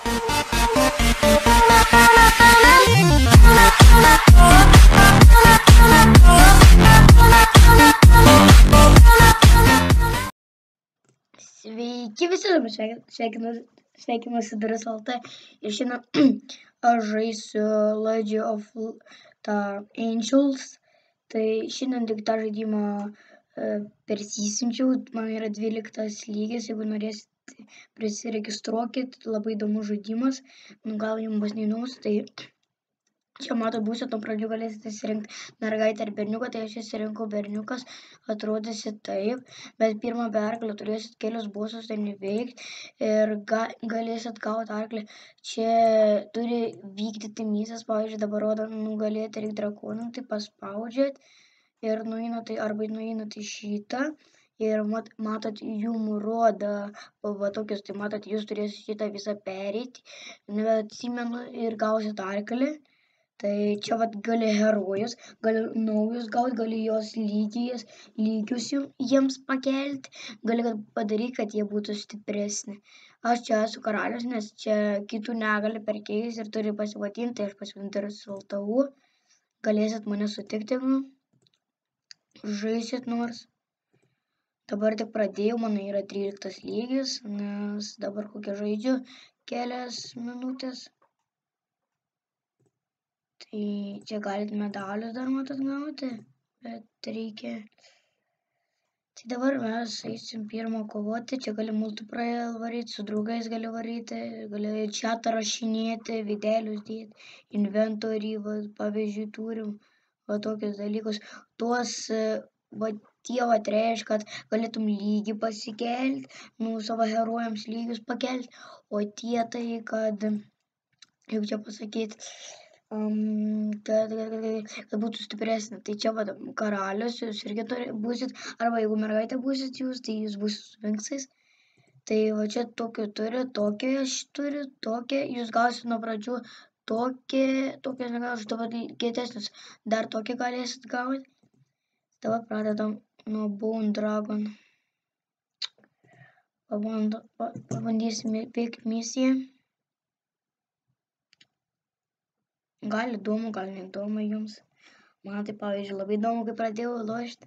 Sveiki visi, sveikinuosi Drąsa.lt ir šiandien aš žaisiu League of Angels. Tai šiandien tik tą žaidimą persisinčiau, man yra 12 lygis, jeigu norėsite prisiregistruokit, labai įdomus žaidimas, gal jums bus neįdomus, tai čia matot būsit, nuo pradžių galėsite išsirinkti mergaitę ar berniuką, tai aš išsirinkau berniukas, atrodysi taip, bet pirmą be arklio turėsit kelius bosus ten įveikti ir galėsit gauti arklį. Čia turi vykdyti misijas, pavyzdžiui, dabar rodo nugalėti reikia drakoną, tai paspaudžiat ir nueinat arba nueinat į šitą. Ir matot, jum rodo va tokius, tai matot, jūs turėsit šitą visą pereiti, atsimenu, ir gausit arklį. Tai čia vat gali herojus, gali naujus gauti, gali jos lygius jiems pakelti, gali padaryti, kad jie būtų stipresni. Aš čia esu karalius, nes čia kitų negali perkeisti ir turi pasivadinti, tai aš pasivadinti Drąsa.lt. Galėsit mane sutikti, žaisit nors. Dabar tik pradėjau, mano yra 13 lygis, nes dabar kokią žaidžiu kelias minutės. Tai čia galit medalius dar matot gauti, bet reikia. Tai dabar mes eisim pirmą kovoti, čia gali multiplayer varyti, su draugais gali varyti, gali chatą rašinėti, videlius dėti, inventorį, pavyzdžiui, turim va tokius dalykus. Tuos tie reiškia, kad galėtum lygį pasikelti, savo herojams lygius pakelti, o tie tai, kad, kaip čia pasakyti, kad būtų stipresnė. Tai čia va karalius, jūs irgi būsit, arba jeigu mergaitė būsit jūs, tai jūs būsit su vinksais. Tai va čia tokią turi, tokią aš turiu, tokią, jūs gausit nuo pradžių tokią negausit, dabar kietesnius, dar tokią galėsit gauti. Dabar pradedam nuo Bone Dragon. Pabandysime veikti misiją. Gal įdomu, gal neįdomu jums. Man tai, pavyzdžiui, labai įdomu, kai pradėjau lošti.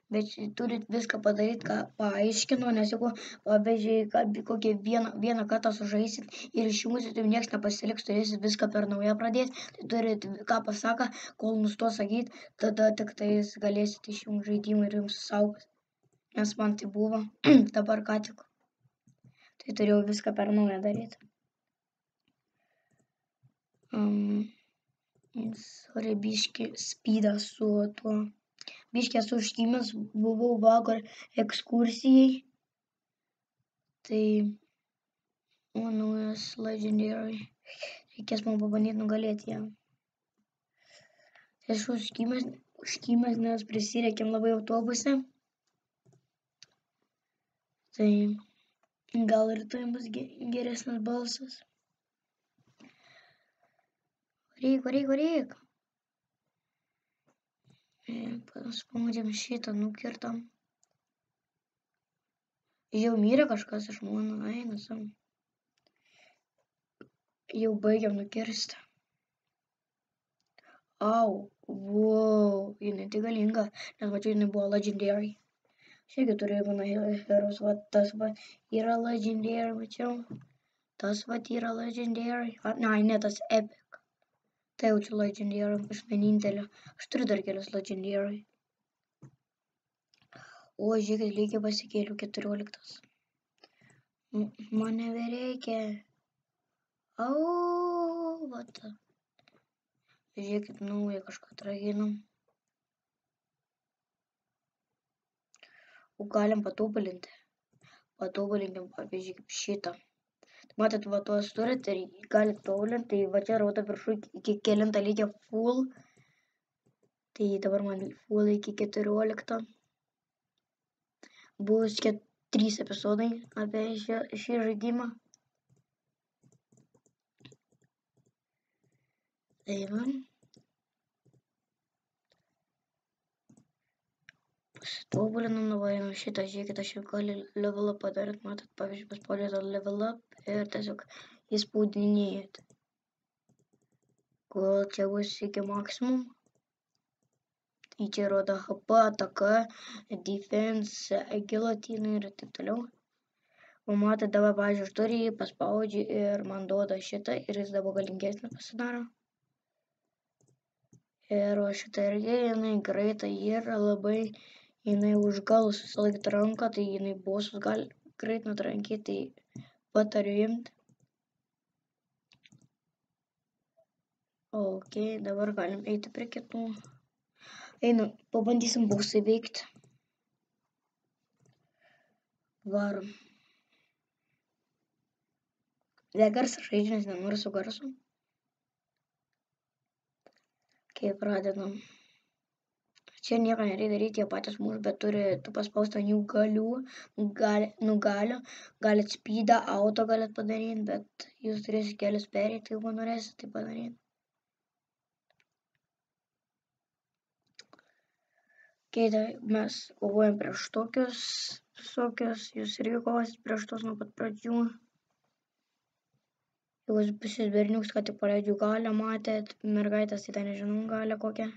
Bet turit viską padaryti, ką paaiškinu, nes jeigu, pavyzdžiui, kokį vieną kartą sužaisit ir išjungsit, tai nieks nepasiliks, turėsit viską per naują pradėti. Tai turit, ką pasaka, kol nustos sakyti, tada tik tais galėsit išjungti žaidimą ir jums saugos. Nes man tai buvo dabar ką tik. Tai turėjau viską per naują daryti. Sorry, biški speedą su tuo. Biški esu užkimęs, buvau vakar ekskursijai. Tai naujas Legendary. Reikės man pabandyti nugalėti ją. Tai aš užkimęs, nes prisirėkėm labai autobuse. Tai gal ir tai bus geresnis balsas. Varyk. Paspaudėm šitą, nukirtam. Jau mirė kažkas iš mano, einasam. Jau baigiam nukirsti. Au, wow, jinai tai galinga, nes mačiau, jinai buvo Legendary. Šiaip turiu mano heroes, va tas va yra Legendary, mačiau. Tas va yra Legendary. Ne, tas Epic. Tai jaučiu Legendary, aš vienintelė. Aš turiu dar kelias Legendary. O, žiūrėkit, lygiai pasikėliau 14. Man nebereikia. Au, va ta. Žiūrėkit, naują kažką atraginam. O galim patobulinti. Patobulinkim, pavyzdžiui, kaip šitą. Matot, va tuos turit ir galit tobulinti, tai va čia rodo viršų iki kelintą lygio full. Tai dabar man full iki 14. Bus 3 epizodai apie šį žaidimą. Tai man. Pasitobulinam, nuvainam šitą, žiūrėkit, aš jau gali level up padaryti, matot, pavyzdžiui, paspaudžiu tą level up ir tiesiog įspaudinėjate. Kol čia bus iki maksimum. Tai čia rodo HP, ataka, defense, agility ir taip toliau. O matai, dabar, pavyzdžiui, aš turiu jį paspaudžiu ir man duoda šitą ir jis dabar galingesnį pasidaro. Ir šitą irgi, jinai greitai yra labai, jinai užgalus visą laiką ranką, tai jinai bosus gali greit nutrankyti, tai patariu imti. Ok, dabar galim eiti prie kitų. Einam, pabandysim bosą įveikti. Varom. Garsą žaidžiu, nes nenoriu su garsu. Kai pradedam. Čia nieko nereikia daryti, jie patys mūsų, bet turi tu paspausti ant jų nugalio, galit speedą, auto galit padaryti, bet jūs turėsit kelius perėti, jeigu norėsit tai padaryti. Kai mes kovojam prieš tokius visokius, jūs irgi kovosit prieš tos nuo pat pradžių. Jeigu šis berniukas, kad tik paleidžiu galią, matėt, mergaitės, tai ten nežinau galią kokią.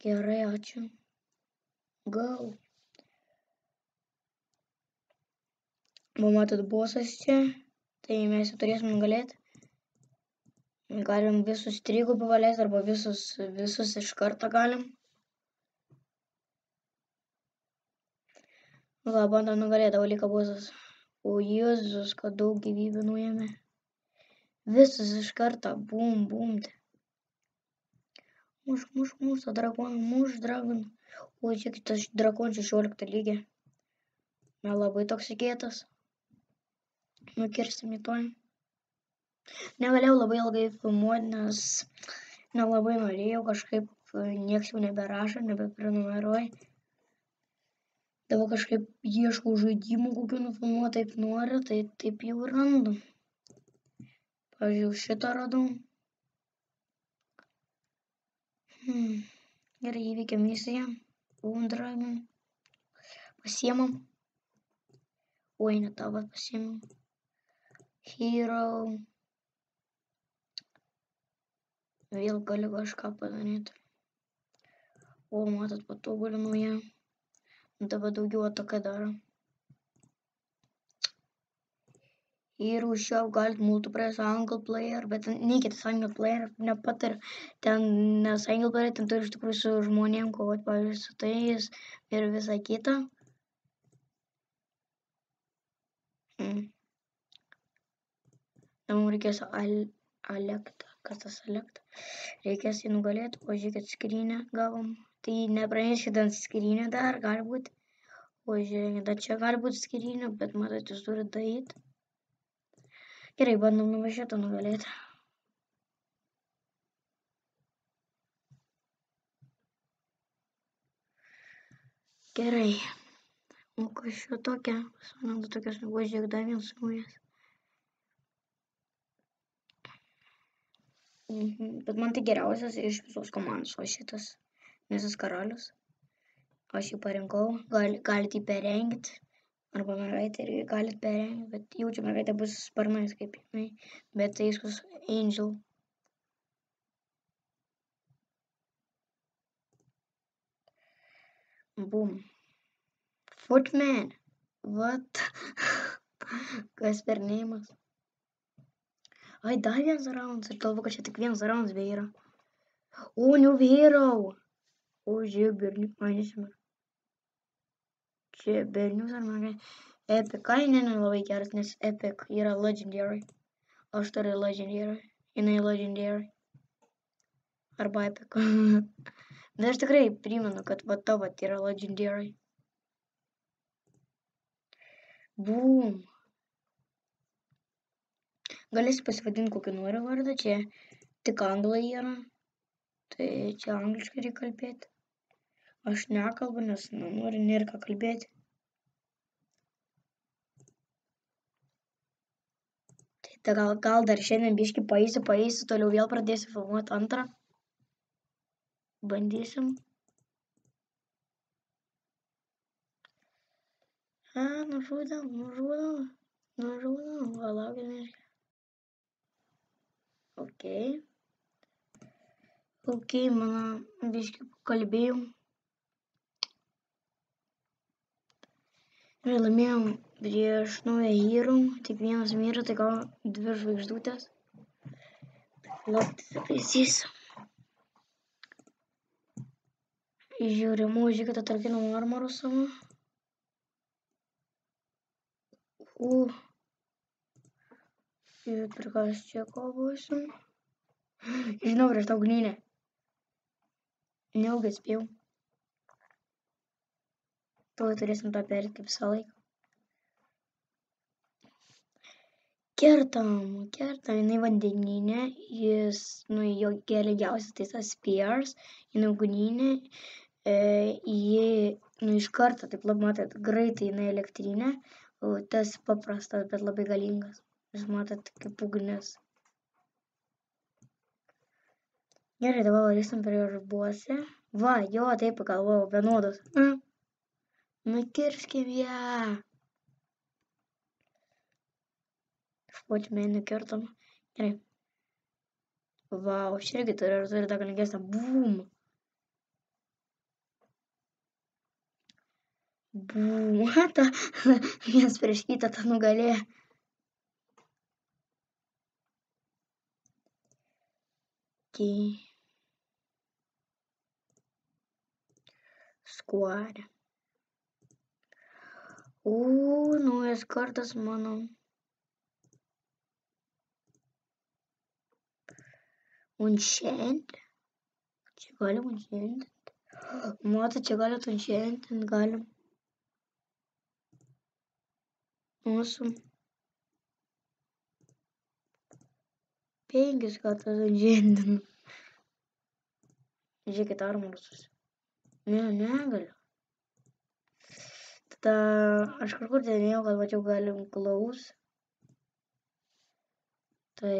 Gerai, ačiū. Go. Matot, bosas čia, tai mes jau turėsim nugalėti. Galim visus trigubų paleisti arba visus iš karto galim. Va, bandom nugalėti, o lika bosas. O Jėzus, kad daug gyvybių nuėmė. Visus iš karto, bum, bum. Muš, tą drakoną, muš dragoną. O čia kitas drakonas 16 lygį. Nelabai toks įkėtas. Nukirsim į toj. Negalėjau labai ilgai filmuoti, nes nelabai norėjau, kažkaip nieks jau neberašo, nebeprenumeruoja. Dabar kažkaip ieškau žaidimų, kokių nufilmuoti, taip noriu, tai taip jau randu. Pavyzdžiui, šitą radau. Gerai, įveikiam misiją. Dragon. Pasiemam. Oi, ne tavo pasiemam. Hero. Vėl galiu kažką padaryti. O, matot, patobulinu ją. Dabar daugiau ataką daro. Ir už šio galit multiplayer, single player, bet neikite single player, nepatariu. Ten ne single player, ten turi iš tikrųjų su žmonėm kovoti, pavyzdžiui, su tais ir visą kitą. Mums reikės Alektą. Kas tas Alektą? Reikės jį nugalėti, o žiūrėkit, skrinę gavom. Tai nepraneškit ant skrinę dar, gali būti. O žiūrėkit, čia gali būti skrinė, bet matot, jūs turite daryti. Gerai, bandom nuvažiuoti nugalėti. Gerai. O kas šio tokia? Pasanadu tokias nebuvo, žiūrėk, dar vienas naujas. Bet man tai geriausias iš visos komandos, o šitas visas karalius. Aš jį parinkau, galite jį perengti. Arba mergaitė irgi galite perengti, bet jaučiu mergaitė bus sparnais kaip jinai. Bet tai viskas Angel. Boom. Footman. What? Kas per neimas? Ai, dar vienas raundas. Aš galvoju, kad čia tik vienas raundas bei yra. O, neuvėrau. O, žiūrėk, berniuk, man nesimar. Čia bernius ar mergaitė. Epic. Ai, ne, labai geras, nes Epic yra Legendary. Aš turiu Legendary. Jinai Legendary. Arba Epic. Bet aš tikrai primenu, kad va tavo yra Legendary. Boom. Galėsi pasivadinti kokį nori vardą, čia tik anglai yra. Tai čia angliškai reikia kalbėti. Aš nekalbu, nes nenoriu nėra ką kalbėti. Tai gal dar šiandien biškį paeisiu, toliau vėl pradėsiu filmuoti antrą. Bandysim. Nužudau. Palaukime. Ok, mano biškai kalbėjom. Ir laimėjom prieš naują hero, tik vienas mirė, tai gal 2 žvaigždutės. Lauktis apėsysiu. Žiūrimu, žiūrėkite, tarkinam armorų savo. Ir per ką aš čia kovosim. Žinau, prieš tą ugninę. Neilgai spėjau. Tuoj turėsim tą perėti kaip visą laiką. Kertam, jinai vandeninė, jis, jo geriausias tai tas spears, jinai ugninė, ji, iš karto, taip labai matot, greitai jinai elektrinė, o tas paprastas, bet labai galingas. Jūs matot, kaip ugnis. Gerai, dabar varysim prie žbuose. Va, jo, taip pagalvojau, vienodos. Nukirskim ją. Špočime, nukirtom. Gerai. Vau, aš irgi turiu tą galingesnę. Bum. Bum. Ta, vienas prieš kitą tą nugalė. Squad. Naujas kartas mano. Enchant. Čia galim enchant. Matot, čia galit enchant, galim. Awesome. 5 kartus enchantinu. Žiūrėkit, armorus. Negaliu. Tada aš kažkur dėnėjau, kad mačiau galim klaus. Tai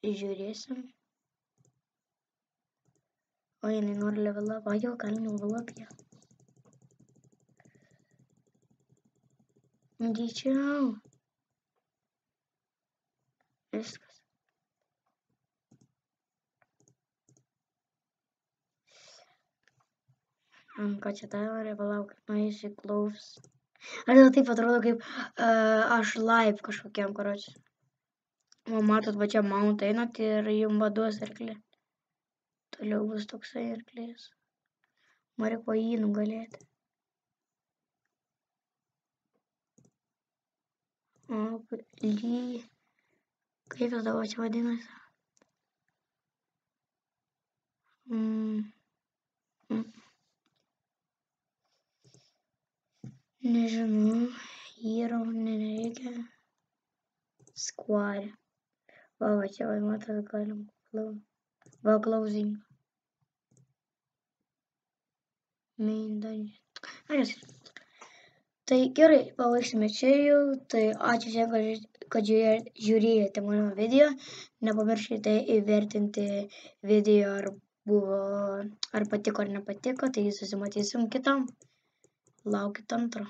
žiūrėsim. O, jinai nori level up. O, jo, galim level up ją. Greičiau. Viskas. Ką čia darė, palauk, nueisiu į klaus. Ar tada taip atrodo, kaip aš live kažkokiam, karočiui. O, matot, va čia mount einat ir jums vaduos arklį. Toliau bus toksai arklys. Man reikia jį nugalėti. O, kaip jis dabar čia vadinasi? Nežinau, hero nereikia. Squad. Va, čia, va, matot, galim. Va, closing. Main dungeon. Tai gerai, pabaigsime čia jau. Tai ačiū šiandien, kad žiūrėjote mano video. Nepamirškite įvertinti video, ar patiko ar nepatiko. Tai susimatysim kitam. Laukit antro.